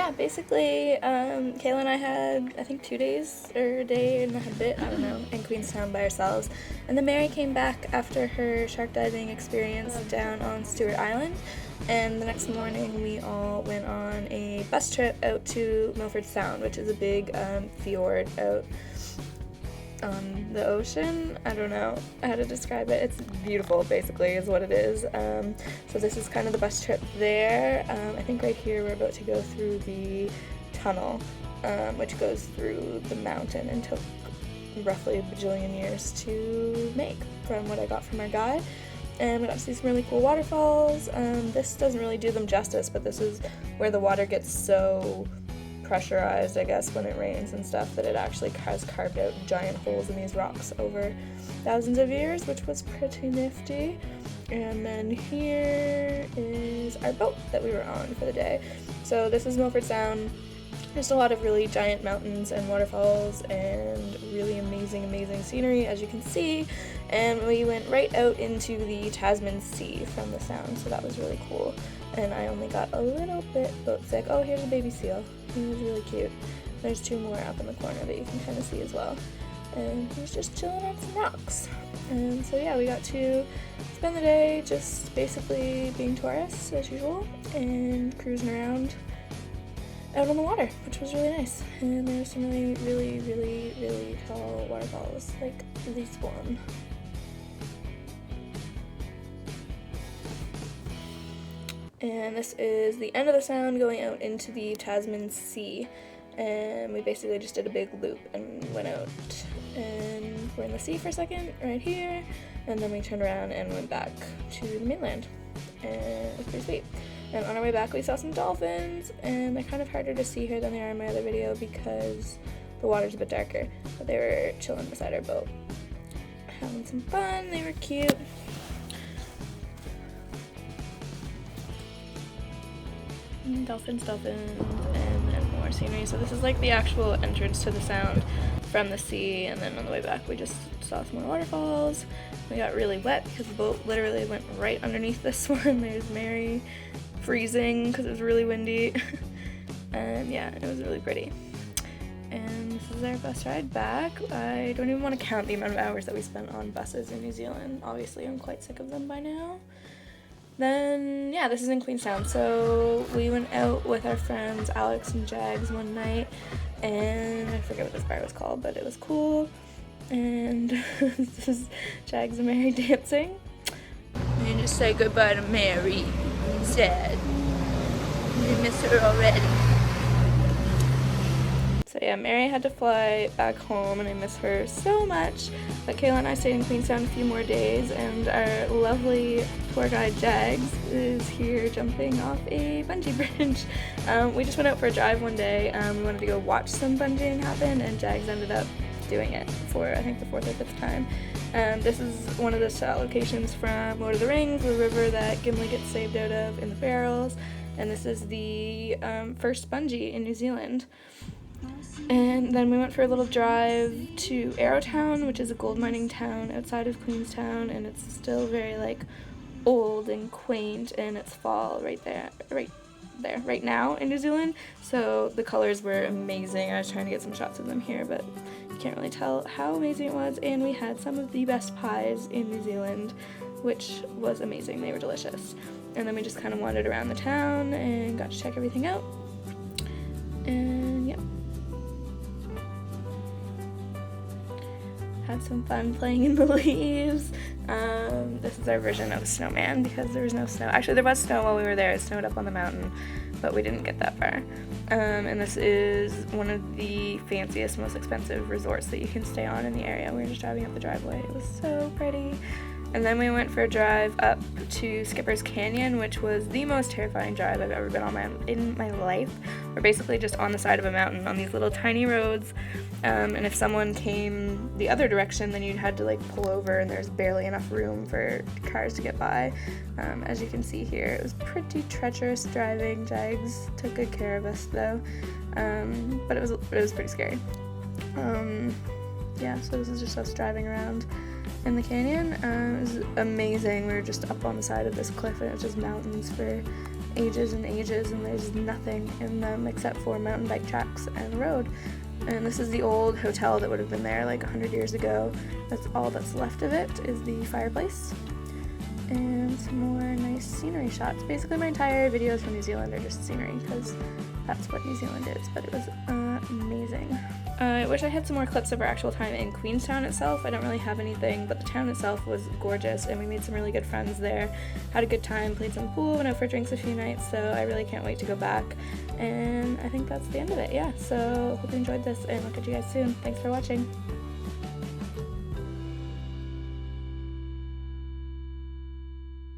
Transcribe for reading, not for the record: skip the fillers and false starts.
yeah, basically, Kayla and I had, I think, 2 days, or a day and a bit, I don't know, in Queenstown by ourselves. And then Mary came back after her shark diving experience down on Stewart Island. And the next morning, we all went on a bus trip out to Milford Sound, which is a big fjord out on the ocean. I don't know how to describe it. It's beautiful, basically, is what it is. So this is kind of the bus trip there. I think right here we're about to go through the tunnel, which goes through the mountain and took roughly a bajillion years to make, from what I got from our guide. And we got to see some really cool waterfalls. This doesn't really do them justice, but this is where the water gets so pressurized, I guess, when it rains and stuff, that it actually has carved out giant holes in these rocks over thousands of years, which was pretty nifty. And then here is our boat that we were on for the day. So this is Milford Sound. Just a lot of really giant mountains and waterfalls and really amazing scenery, as you can see. And we went right out into the Tasman Sea from the Sound, so that was really cool. And I only got a little bit boat sick. Oh, here's a baby seal. He was really cute. There's 2 more up in the corner that you can kind of see as well. And he was just chilling on some rocks. And so yeah, we got to spend the day just basically being tourists as usual and cruising around out on the water, which was really nice. And there were some really tall waterfalls, like this one. And this is the end of the Sound going out into the Tasman Sea. And we basically just did a big loop and went out. And we're in the sea for a second, right here. And then we turned around and went back to the mainland. And it was pretty sweet. And on our way back, we saw some dolphins. And they're kind of harder to see here than they are in my other video because the water's a bit darker. But they were chilling beside our boat, having some fun. They were cute. Dolphins, and then more scenery. So this is like the actual entrance to the Sound from the sea, and then on the way back we just saw some more waterfalls. We got really wet because the boat literally went right underneath this one. There's Mary freezing because it was really windy. And yeah, it was really pretty. And this is our bus ride back. I don't even want to count the amount of hours that we spent on buses in New Zealand. Obviously, I'm quite sick of them by now. Then, yeah, this is in Queenstown. So we went out with our friends Alex and Jags one night, and I forget what this bar was called, but it was cool. And this is Jags and Mary dancing. And just say goodbye to Mary. Sad. We miss her already. So yeah, Mary had to fly back home, and I miss her so much. But Kayla and I stayed in Queenstown a few more days, and our lovely tour guide Jags is here jumping off a bungee bridge. We just went out for a drive one day. We wanted to go watch some bungeeing happen, and Jags ended up doing it for, I think, the 4th or 5th time. This is one of the shot locations from Lord of the Rings, the river that Gimli gets saved out of in the barrels. And this is the first bungee in New Zealand. And then we went for a little drive to Arrowtown, which is a gold mining town outside of Queenstown, and it's still very like old and quaint, and it's fall right now in New Zealand. So the colors were amazing. I was trying to get some shots of them here, but you can't really tell how amazing it was. And we had some of the best pies in New Zealand, which was amazing. They were delicious. And then we just kind of wandered around the town and got to check everything out. And yeah. Had some fun playing in the leaves. This is our version of a snowman because there was no snow. Actually, there was snow while we were there. It snowed up on the mountain, but we didn't get that far. And this is one of the fanciest, most expensive resorts that you can stay on in the area. We were just driving up the driveway. It was so pretty. And then we went for a drive up to Skipper's Canyon, which was the most terrifying drive I've ever been on in my life. We're basically just on the side of a mountain on these little tiny roads, and if someone came the other direction, then you'd had to like pull over, and there's barely enough room for cars to get by. As you can see here, it was pretty treacherous driving. Jags took good care of us though, but it was pretty scary. Yeah, so this is just us driving around in the canyon. It was amazing. We were just up on the side of this cliff, and it was just mountains for ages and ages, and there's nothing in them except for mountain bike tracks and road. And this is the old hotel that would have been there like 100 years ago. That's all that's left of it is the fireplace. And some more nice scenery shots. Basically my entire videos from New Zealand are just scenery because that's what New Zealand is, but it was amazing. I wish I had some more clips of our actual time in Queenstown itself. I don't really have anything, but the town itself was gorgeous and we made some really good friends there. Had a good time, played some pool, went out for drinks a few nights, so I really can't wait to go back. And I think that's the end of it, yeah. So hope you enjoyed this and I'll catch you guys soon. Thanks for watching.